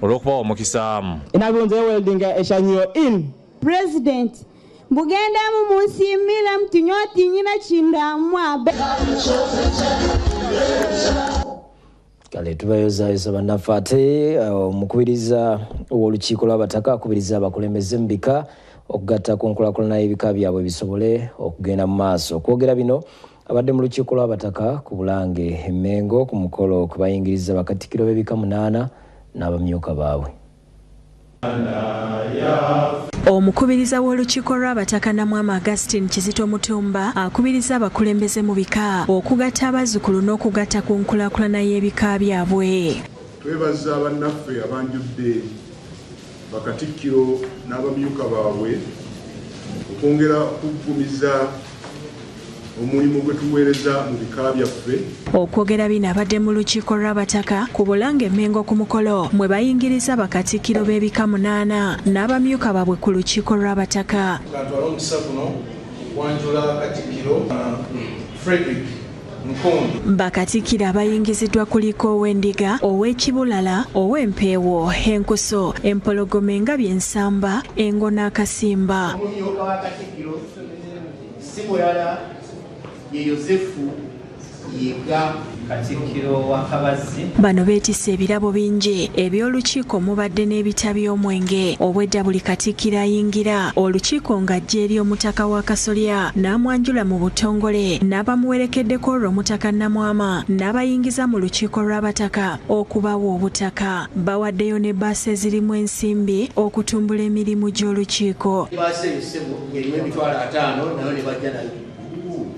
olw'okubawa omukisa. Inagonze weldinga eshanyo in. President Bugenda musimira mtinyoti nyina chindamwa. Kale tubayoza bannafate omukubiriza ow'olukiiko lw'abataka akubiriza abakulembeze mbika okugatta ku nkulakulana y'ebika byabwe bisobole okugenda mu maaso. Okwogera bino abadde mu lukiiko lw'abataka ku Bulange Emmengo ku mukolo kubayingiriza bakatikiro b'ebika 8 n'abamyuka baabwe. Omukubiriza w'olukiiko lw'abataka Namwama Augustine Kizito Mutumba akubiriza abakulembeze mu bika okugatta abazzukulu n'okugatta ku nkulakulana y'ebika byabwe. Twebaza bannaffe abanjudde bakatikkiro n'abamyuka baabwe okwongera okuggumiza omulimu gwe tuweereza mu bika byaffe. Okwogera bino abadde mu lukiiko lw'abataka ku Bulange Emmengo ku mukolo mwe bayingiriza bakatikiro b'ebika 8 n'abamyuka baabwe ku lukiiko lw'abataka. Katwala omukisa guno wanjula Katikkiro Frederick Nkondo. Bakatikiro abayingiziddwa kuliko ow'endiga, ow'ekibulala, ow'empeewo, enkuso, empologoma, Engabye, ensamba, engo n'akasimba. Omumyuka wa Katikkiro Simulala ye Yosefu Yiga Katikkiro wa Kabazi. Bano beetisse ebirabo bingi eby'olukiiko mubadde n'ebita by'omwenge obwedda buli katikkiro ayingira olukiiko ng'ajja eri omutaka wa Kasolya n'amwanjula mu butongole n'abamuwerekeddeko olw'omutaka Namwama n'abayingiza mu lukiiko lw'abataka okubawa obutaka. Bawaddeyo ne bbaasi ezirimu ensimbi okutumbula emirimu gy'olukiiko. Bbaasi ebisebo erimu emitwalo 5 nayo ne bajja nayo.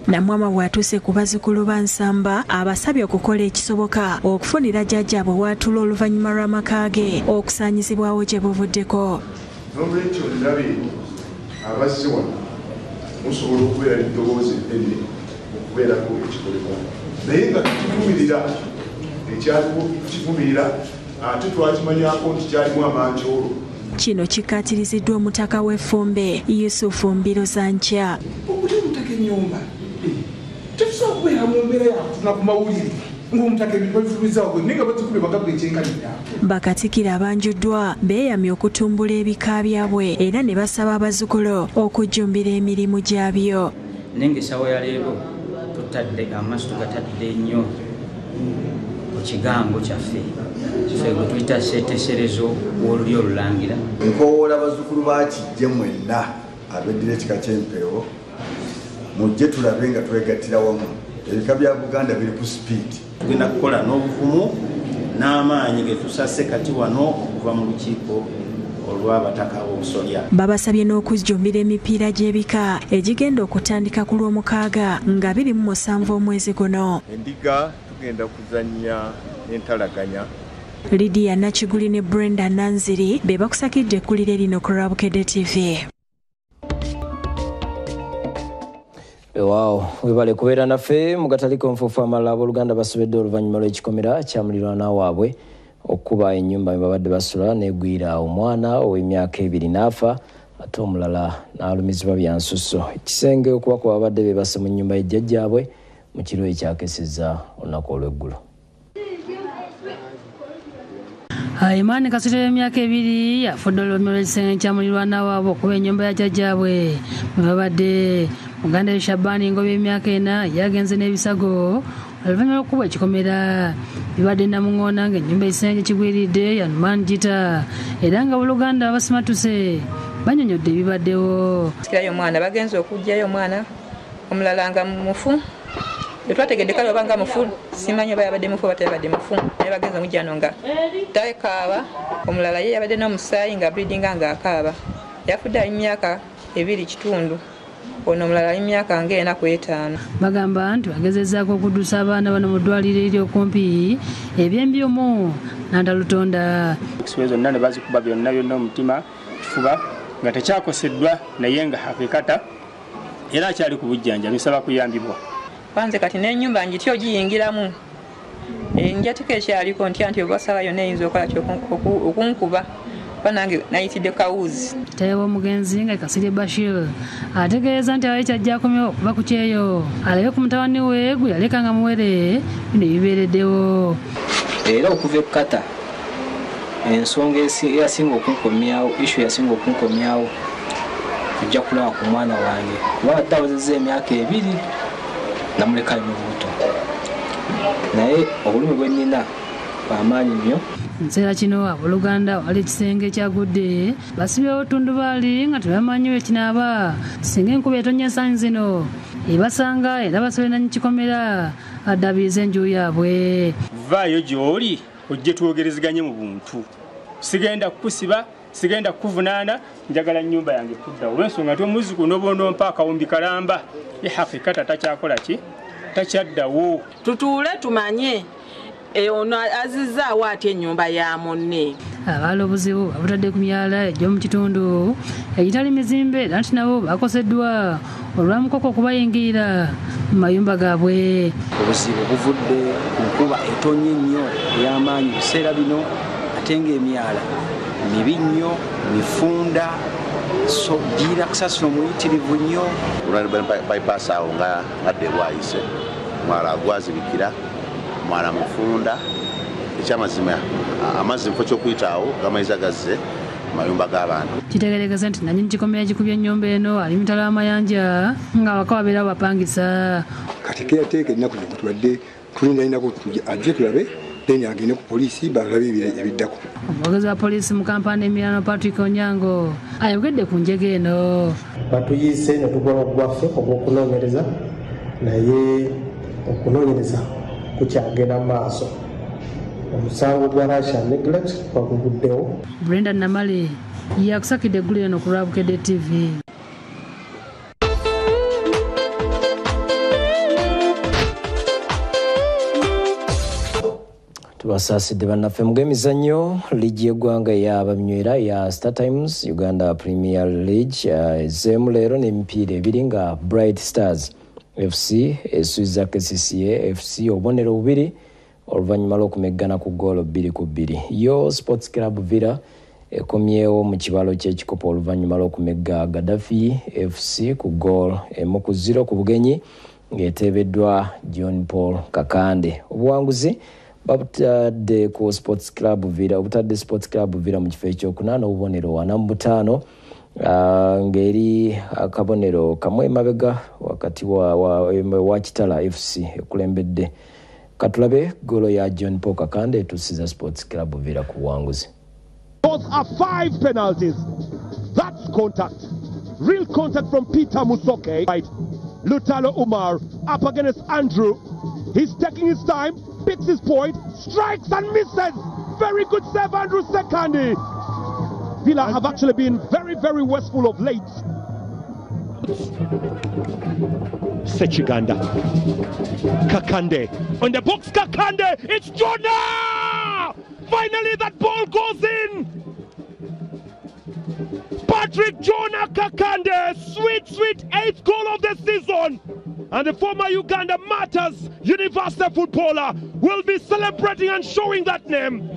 Namwama bw'atuuse ku bazzukulu ba Nsamba abasabye okukola ekisoboka okufunira jjajjaabwe w'atuula oluvannyuma lw'amaka ge okusaanyizibwawo gye buvuddeko. N'olwekyo ndabe abazze wano musobola okubeera n'eddoboozi eddene okubeerako ekikolebwa naye nga tukivumirira ekyaliwo tukivumirira ate twakimanyako nti kyalimu amanjolo. Kino kikkaatiriziddwa omutaka w'effumbe Yusufu Mbirozankya. Omutaka ennyumba tetusobola kubeera mu mbeera yakutuna ku mawulire ng'omutaka ebintu babifumizaawo naye nga bazikube bagabwa ekyenkanidda. Bakatikiro abanjuddwa beeyamye okutumbula ebika byabwe era ne basaba abazzukulu okujjumbira emirimu gyabyo. Naye ng'essawa ya leero tutadde amaaso tugatadde nnyo ku kigambo kyaffe gwe tuyita sseeteeserezo w'olulyo olulangira. Nkowoola bazzukulu bakijje mwenna abeddira ekika ky'empeewo mujje tulabe nga twegattira wamu. Ebika bya Buganda biri ku sipiidi. Tugenda kukola n'obuvumu n'amaanyi ge tusase kati wano okuva mu lukiiko olw'abataka b'Obusolya. Babasabye n'okujjumbira emipiira gy'ebika egigenda okutandika ku Lwomukaaga nga 27 omwezi guno. Endiga tugenda kuzannya entalaganya. Lydia Nakiguli ne Brenda Nanziri be bakusakidde ekkulire lino ku Rabukedde TV. Wow, webale kubeera naffe mu katali konfuufu amalala abooluganda basobedde oluvannyuma lw'ekikomera kya muliraanwa waabwe okuba ennyumba mwe babadde basula n'egwira omwana ow'emyaka 2 n'afa ate omulala n'alumizibwa bya nsusso. Ekisenge okuba ku babadde beebase mu nnyumba y'ejjajjaabwe mu kiro ekyakesezza olunaku olw'eggulo. Imani Kasule w'emyaka 2 afudde oluvannyuma lw'ekisenge kya muliraanwa waabwe okuba ennyumba ya jjajjaabwe mwe babadde. Muganda Shabani Ngobe emyaka 4 yagenze n'ebisago oluvannyuma lw'okuba ekikomera bibadde Namuŋŋoona ng'ennyumba ekisenge kigwiridde ya Numan Jita era nga Buluganda abasimatuse banyonyodde ebibaddewo. Sikirayo omwana bagenze okugjayo omwana omulala nga mufu etwategedde kale oba nga mufu simanyi oba yabadde mufu oba teyabadde mufu naye bagenze omujjano nga takaaba omulala ye yabadde n'omusaayi nga bleedinga ng'akaaba yafudde ali myaka 2 kitundu. Ono mulala emyaka nga 45. Bagamba nti bagezezzaako okuddusa abaana bano mu ddwaliro eryokumpi eby'embyomu Nandalutonda. Ekisibo zonna ne bazikuba byonna omutima kifuba nga tekyakoseddwa naye nga hakikata era akyali ku bujjanjabi nsaba kuyambibwa. Kwanze kati n'ennyumba njitya ogiyingiramu njatiko ekyaliko ntya nti obasaba yonna eyinza okola okunkuba kuba nange nayitidde kawuzi. Tayewo omugenzi nga Kasirye Bashir ategeeza nti abaye kyajja akomyewo okuva ku kyeyo alabe ku mutabani we gwe yaleka nga muwere bino ebibeereddewo. Era okuva ekkata ensonga eyasinga okunkomyawo ishu yasinga okunkomyawo kujja kulaba ku mwana wange kuba adde awezezza emyaka 2 namuleka mu buto naye obulumi bwe nnina bw'amaanyi nnyo. Nseera kino abooluganda wali ekisenge ekyagudde basibyewo tundubaali nga tebamanyi we kinaaba singa enkuba etonnya ensangi zino ebasanga era basobe nanyikikomera addaabiriza enju yaabwe. Vaayo gy'oli ojje twogerezeganye mu buntu. Sigenda kukusiba, sigenda kukuvunaana, njagala nnyumba yange kudda olw'ensonga tomuziku n'obondompa akawumbi kalamba ye hakikata takyakola ki takyaddawo. Tutuule tumanye ono azizzaawo ate ennyumba ya munne. Abaala obuzibu babutadde ku myala egy'omu kitundu egitali mizimbe era nti nabo bakoseddwa olw'amukoko okubayingirira mu mayumba gaabwe. Obuzibu buvudde ku nkuba etonnya ennyo ey'amaanyi biseera bino ate ng'emyala mibi nnyo mifunda so gira kusasula omuyitirivu nnyo. Bypass awo nga adde bwayise mwala agwazibikira mwala mufunda ekyamazima amazzi mufo ky'okuyitaawo gamaiza gazze mayumba g'abantu. Kitegeregeza nti nannyini kikomera gikubye ennyumba eno ali mitala w'amayanja nga awaka wabeera bapangisa. Kati keyateeka ennaku zino tubadde tulindalinako ajje tulabe then agende ku poliisi balabe ebiddako. Omwogezi wa poliisi mu kampani Emiliano Patrick Onyango ayogedde ku njega eno. Batuyise ne tukola ogwaffe ogw'okunoonyereza naye okunoonyereza kukyagenda mu maaso. Omusango gwa Russian neglect gwaguguddewo. Brenda Namale yakusakidde eggulu eno ku Lwabukedde TV. Tubasaasidde bannaffe mu gemizannyo liigi y'eggwanga ey'abamnywera ya Star Times Uganda Premier League ezzeemu leero n'emipiira 2 nga Bright Stars FC esuiza KCCA FC obubonero 2 oluvannyuma lw'okumeggana ku ggoolo 2-2. Yo Sports Club Villa ekomyewo mu kibalo ky'ekikopo oluvannyuma lw'okumegga Gaddafi FC ku ggoolo 1-0 ku bugenyi ng'eteebeddwa John Paul Kakande. Obuwanguzi babutadde ku Sports Club Villa mu kifo ekyokunaana obubonero 45 ngeri akabonero kamwe mabega wakati wa Kitala FC ekulembedde. Katulabe golo ya John Paul Kakande etusiza Sports Club Villa ku buwanguzi. Those are 5 penalties. That's contact. Real contact from Peter Musoke. Right. Lutalo Umar up against Andrew. He's taking his time, picks his point, strikes and misses. Very good save, Andrew Sekandi. Villa have actually been very, very wasteful of late. Sechiganda. Kakande. On the box, Kakande. It's Jonah! Finally, that ball goes in. Patrick Jonah Kakande. Sweet, sweet 8th goal of the season. And the former Uganda Matters University footballer will be celebrating and showing that name.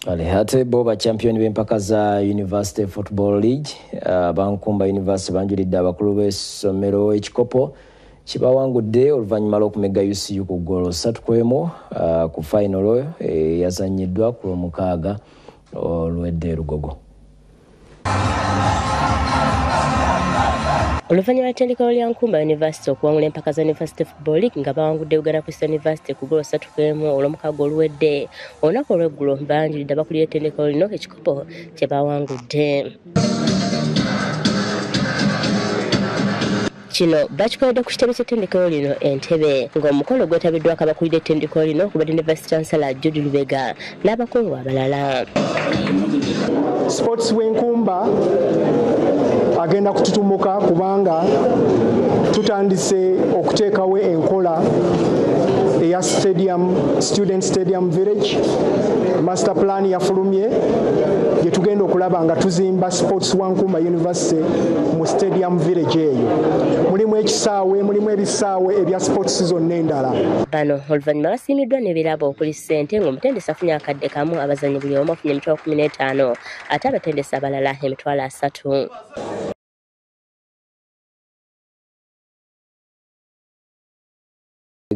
Alihate boba champion b'empaka za University Football League Bankumba University banjulidde abakulu b'essomero ekikopo kibawangudde oluvannyuma lw'okumegga UCU ku ggoolo 3-1 ku final yazannyiddwa ku Lwomukaaga olwedde Lugogo. Oluvannyuma lw'ettendekero lya Nkumba University okuwangula empaka za University Football League nga bawangudde Uganda Christian University ku ggoolo 3-1 olw'omukaaga oluwedde. Olunaku olw'eggulo banjulidde abakulira ettendekero lino ekikopo kye bawangudde. Kino bakikoledde ku kitebe ky'ettendekero lino Entebbe ng'omukolo gwetabiddwako abakulira ettendekero lino okubadde University Chancellor Judy Lubega n'abakungu abalala. Sports w'Enkumba agenda kututumuka kubanga tutandise okuteekawo enkola eya student stadium village. Master plan yafulumye gye tugenda okulaba nga tuzimba sports Wankuma University mu stadium village eyo. Mulimu ekisaawe, mulimu ebisaawe ebya sports zonna endala. Bano oluvannyuma basiimiddwa n'ebirabo okuli ssente ng'omutendesi afunye akadde kamu, abazannyi buli omu afunye emitwalo 15 ate abatendesi abalala emitwalo 3.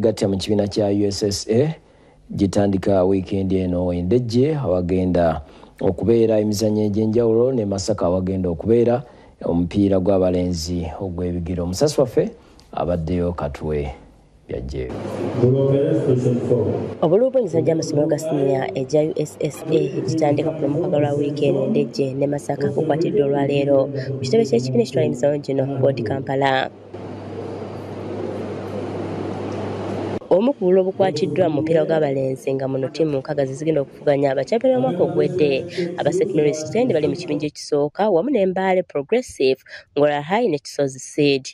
Gatya mu kibiina kya USSA gitandika weekend eno endejje awagenda okubeera emizannyo egy'enjawulo ne Masaka awagenda okubeera omupiira gw'abalenzi ogw'ebigiro. Omusasi waffe abaddeyo Katwe byajjeyo. Obululu bw'emizannyo gy'amasomero ga siniya egya USSA gitandika ku Lwomukaga lwa weekend endejje ne Masaka kukwatiddwa olwaleero ku kitebe ky'ekibiina ekitwala emizannyo gino Port Kampala. Omu ku bululu obukwatiddwa mu mupiira gw'abalenzi nga muno ttiimu 6 zigenda okuvuganya abakyampioni b'omwaka ogwedde aba St. Mary's Stand bali mu kibinja ekisooka wamu n'Embale Progressive, Ngora High ne Kisozi Seed.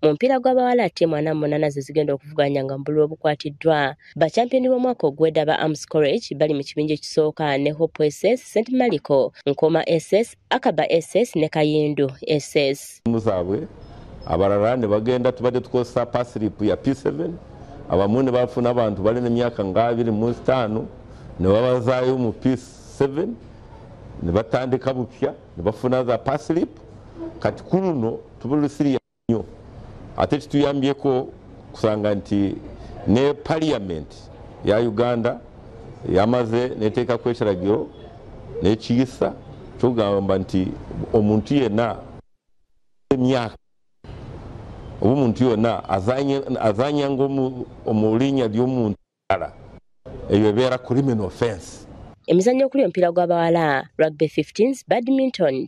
Mu mupiira gw'abawala ttiimu 48 ze zigenda okuvuganya nga mu bululu obukwatiddwa bakyampioni b'omwaka ogwedde aba Arms College bali mu kibinja ekisooka ne Hope SS, St. Mariko, Nkoma SS, Akaba SS ne Kayindu SS. Muzaabwe abalala ne bagenda tubadde tukozesa pass-slip ya P7. Abamu ne bafuna abantu balina emyaka nga 25 ne babazaayo mu P7 ne batandika bupya ne bafuna za pass-slip. Kati kuno tubulusiriya nnyo ate kituyambyeko kusanga nti ne Parliament ya Uganda yamaze neteekako ekiragiro n'ekiyisa kyogamba nti omuntu yenna emyaka omuntu yonna azanya omulinnya ly'omuntu ala eyo ebeera criminal offense. Emizannyo okuli omupiira gw'abawala, rugby 15s, badminton,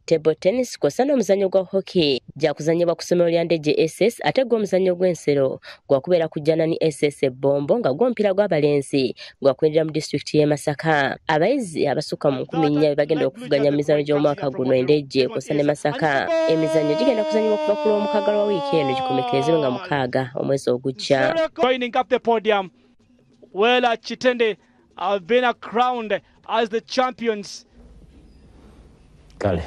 table tennis kw'ossa n'omuzannyo gwa hockey gyakuzannyibwa ku ssomero lya Ndejje SS ate gw'omuzannyo gw'ensero gwakubeera ku Janani SS Ebombo nga gw'omupiira gw'abalenzi gwakwinjira mu disitulikiti y'e Masaka. Abayizi abasukka mu 14 bagenda okuvuganya mu mizannyo gy'omwaka guno Endejje kw'ossa ne Masaka. Emizannyo gigenda kuzannyibwa okuva ku Lwomukaga lwa wiiki eno gikomekerezebwe nga 6 omwezi ogujja. Joining up the podium, Wela Chitende have been crowned as the champions. Kale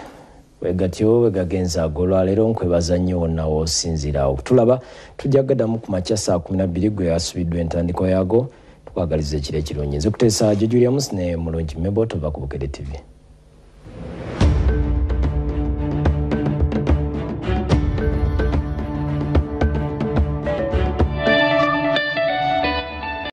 wegatyo wegagenza agolwa leero nkwebaza nnyo wonna w'osinziira okutulaba. Tujja kugadamu ku makya saa 12 gwe yasubiddwa entandikwa yaago. Tukwagaliza ekiro ekirungi. Nze kuteesa Julia Musne mulungi Mebo tova ku Bukedde TV.